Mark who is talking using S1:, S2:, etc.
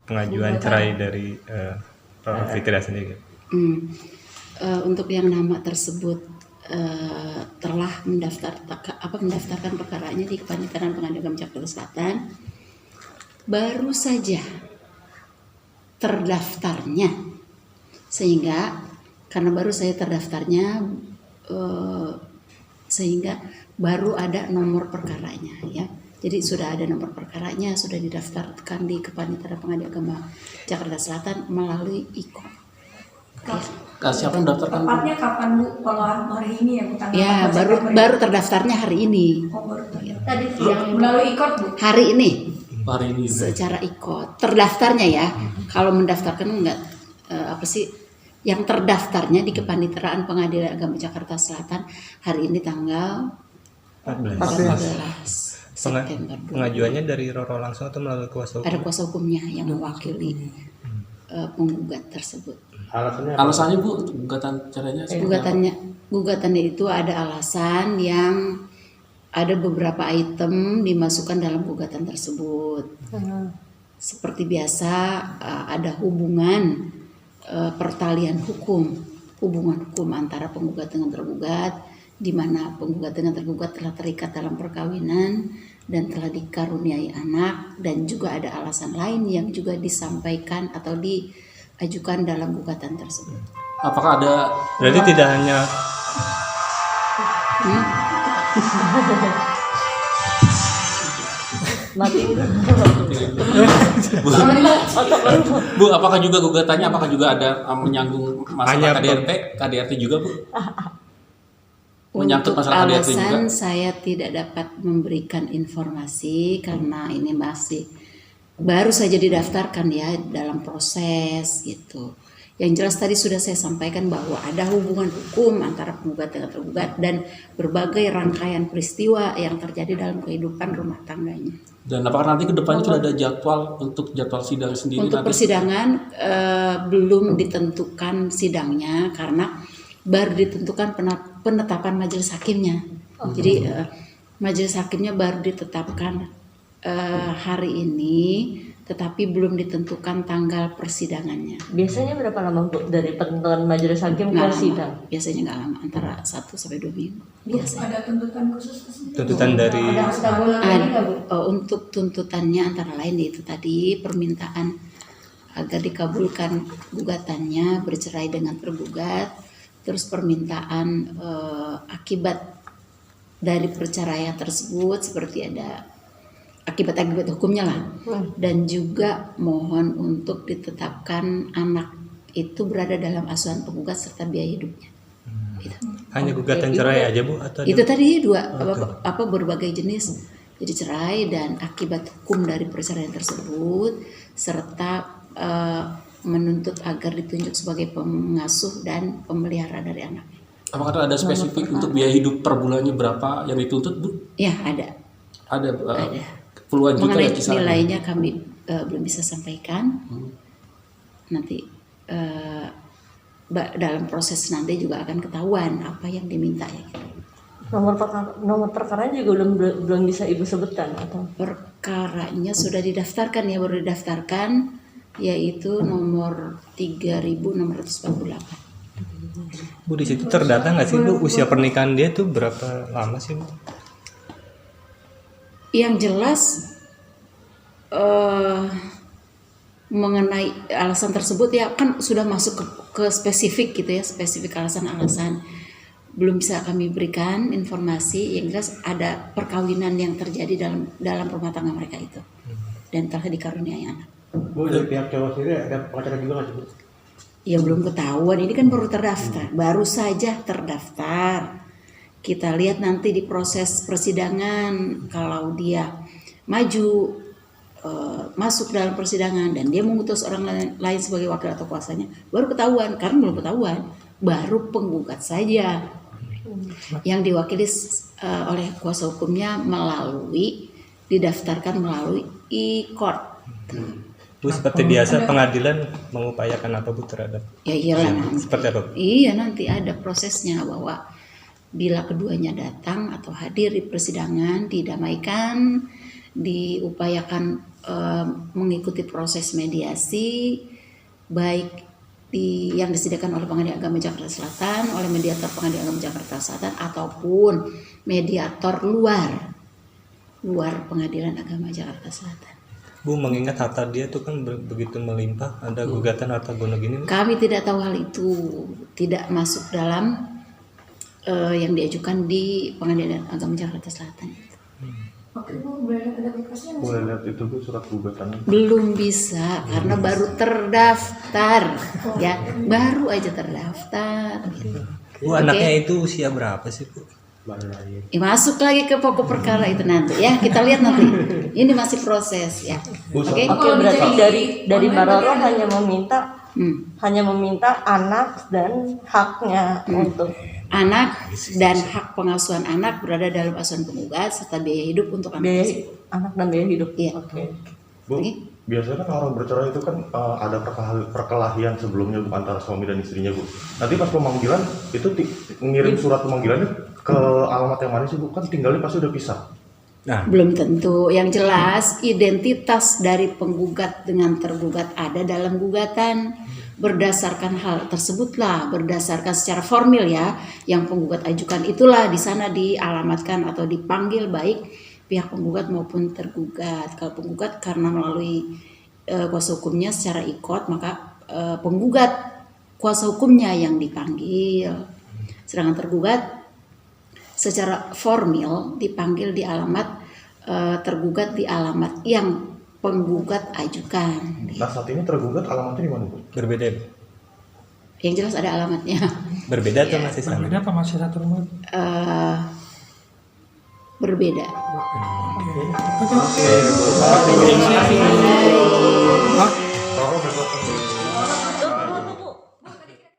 S1: pengajuan cerai dari Prof. Fitria sendiri?
S2: Untuk yang nama tersebut telah mendaftarkan perkaranya di Kepanitiaan Pengadilan Agama Jakarta Selatan, baru saja terdaftarnya, sehingga karena baru saya terdaftarnya sehingga baru ada nomor perkaranya ya. Jadi sudah ada nomor perkaranya, sudah didaftarkan di Kepanitiaan Pengadilan Agama Jakarta Selatan melalui IKO.
S3: Siapa yang daftarkan?
S4: Tepatnya kapan Bu? Kalau hari ini ya Bu?
S2: Ya, baru terdaftarnya hari ini.
S4: Tadi siang melalui IKOT Bu?
S2: Hari ini.
S3: Hari ini.
S2: Secara IKO terdaftarnya ya. Kalau mendaftarkan enggak yang terdaftarnya di Kepanitiaan Pengadilan Agama Jakarta Selatan hari ini tanggal 14 September.
S1: Pengajuannya dari Roro langsung atau melalui kuasa hukum?
S2: Ada kuasa hukumnya yang mewakili penggugat tersebut.
S3: Alasannya Bu, gugatan caranya?
S2: Gugatannya itu ada alasan yang ada beberapa item dimasukkan dalam gugatan tersebut. Seperti biasa ada hubungan pertalian hubungan hukum antara penggugat dengan tergugat, di mana penggugat dengan tergugat telah terikat dalam perkawinan dan telah dikaruniai anak, dan juga ada alasan lain yang juga disampaikan atau diajukan dalam gugatan tersebut.
S3: Apakah ada?
S1: Berarti tidak hanya
S3: Bu, apakah juga gugatannya ada menyangkut masalah KDRT juga Bu? Menyangkut masalah KDRT juga?
S2: Alasan saya tidak dapat memberikan informasi karena ini masih baru saja didaftarkan ya, dalam proses gitu. Yang jelas tadi sudah saya sampaikan bahwa ada hubungan hukum antara penggugat dengan tergugat dan berbagai rangkaian peristiwa yang terjadi dalam kehidupan rumah tangganya.
S3: Dan apakah nanti ke depannya sudah ada jadwal untuk jadwal sidang sendiri?
S2: Untuk persidangan belum ditentukan sidangnya karena baru ditentukan penetapan majelis hakimnya. Jadi majelis hakimnya baru ditetapkan hari ini, tetapi belum ditentukan tanggal persidangannya.
S5: Biasanya berapa lama Bu dari penentuan majelis hakim ke sidang?
S2: Biasanya nggak lama, antara 1 sampai 2 minggu. Biasanya.
S4: Ada tuntutan khusus?
S1: tuntutan dari
S2: untuk tuntutannya antara lain itu tadi permintaan agar dikabulkan gugatannya bercerai dengan tergugat, terus permintaan akibat dari perceraian tersebut seperti ada akibat hukumnya lah, dan juga mohon untuk ditetapkan anak itu berada dalam asuhan penggugat serta biaya hidupnya. Gitu.
S1: hanya gugatan cerai aja Bu atau
S2: Itu tadi berbagai jenis, jadi cerai dan akibat hukum dari perceraian tersebut serta menuntut agar ditunjuk sebagai pengasuh dan pemelihara dari anak.
S3: Apakah ada spesifik untuk biaya hidup per bulannya berapa yang dituntut Bu?
S2: Ya ada.
S3: Ada. Puluhan juta ya kisarannya.
S2: Nilainya kami belum bisa sampaikan. Nanti dalam proses nanti juga akan ketahuan apa yang diminta ya.
S5: Nomor perkaranya juga belum bisa Ibu sebutkan atau?
S2: Perkaranya sudah didaftarkan ya, baru didaftarkan, yaitu nomor 3648.
S1: Bu di situ terdata nggak sih Bu usia pernikahan dia tuh berapa lama sih Bu?
S2: Yang jelas mengenai alasan tersebut ya kan sudah masuk ke spesifik gitu ya, spesifik alasan-alasan. Belum bisa kami berikan informasi, yang jelas ada perkawinan yang terjadi dalam rumah tangga mereka itu dan telah dikaruniai anak.
S6: Bu, dari pihak cowok sendiri ada pacaran juga nggak sih Bu?
S2: Ya belum ketahuan, ini kan baru terdaftar, baru saja terdaftar. Kita lihat nanti di proses persidangan, kalau dia maju masuk dalam persidangan dan dia mengutus orang lain sebagai wakil atau kuasanya, baru ketahuan. Karena belum ketahuan, baru penggugat saja yang diwakili oleh kuasa hukumnya didaftarkan melalui e-court.
S1: Bu seperti biasa pengadilan mengupayakan apa Bu terhadap?
S2: Ya iyalah nanti.
S1: Seperti apa Bu?
S2: Iya, nanti ada prosesnya bahwa bila keduanya datang atau hadir di persidangan, didamaikan, diupayakan mengikuti proses mediasi baik yang disediakan oleh Pengadilan Agama Jakarta Selatan, oleh mediator Pengadilan Agama Jakarta Selatan ataupun mediator luar Pengadilan Agama Jakarta Selatan.
S1: Bu, mengingat harta dia itu kan begitu melimpah, ada gugatan harta gono gini.
S2: Kami tidak tahu hal itu, tidak masuk dalam yang diajukan di Pengadilan Agama Jakarta Selatan.
S4: Oke Bu, boleh lihat ada berkasnya nggak sih?
S7: Boleh lihat itu Bu, surat gugatannya.
S2: Belum bisa karena baru terdaftar, ya baru aja terdaftar.
S1: Bu, anaknya itu usia berapa sih, Bu?
S6: Baru lahir.
S2: Masuk lagi ke pokok perkara itu nanti ya, kita lihat nanti. Ini masih proses ya.
S7: Bu,
S2: Oke.
S5: Oke, berarti dari Mbak Roro hanya meminta anak dan haknya untuk
S2: Anak dan hak pengasuhan anak berada dalam asuhan penggugat serta biaya hidup untuk anak
S5: biaya
S2: tersebut.
S5: anak dan biaya hidup.
S2: Iya.
S5: Oke.
S7: Bu, biasanya kan orang bercerai itu kan ada perkelahian sebelumnya Bu, antara suami dan istrinya Bu. Nanti pas pemanggilan itu ngirim surat pemanggilannya ke alamat yang mana sih Bu? Kan tinggalnya pasti udah pisah.
S1: Nah,
S2: Belum tentu. Yang jelas identitas dari penggugat dengan tergugat ada dalam gugatan. Berdasarkan hal tersebutlah, berdasarkan secara formil ya, yang penggugat ajukan itulah di sana dialamatkan atau dipanggil baik pihak penggugat maupun tergugat. Kalau penggugat karena melalui kuasa hukumnya secara ikot, maka penggugat kuasa hukumnya yang dipanggil. Sedangkan tergugat secara formil dipanggil di alamat tergugat di alamat yang penggugat ajukan.
S7: Nah saat ini tergugat alamatnya di mana Bu?
S1: berbeda, Bu.
S2: Yang jelas ada alamatnya.
S1: Berbeda atau masih sama?
S8: Berbeda apa masih satu rumah?
S2: Berbeda.
S7: Roro besok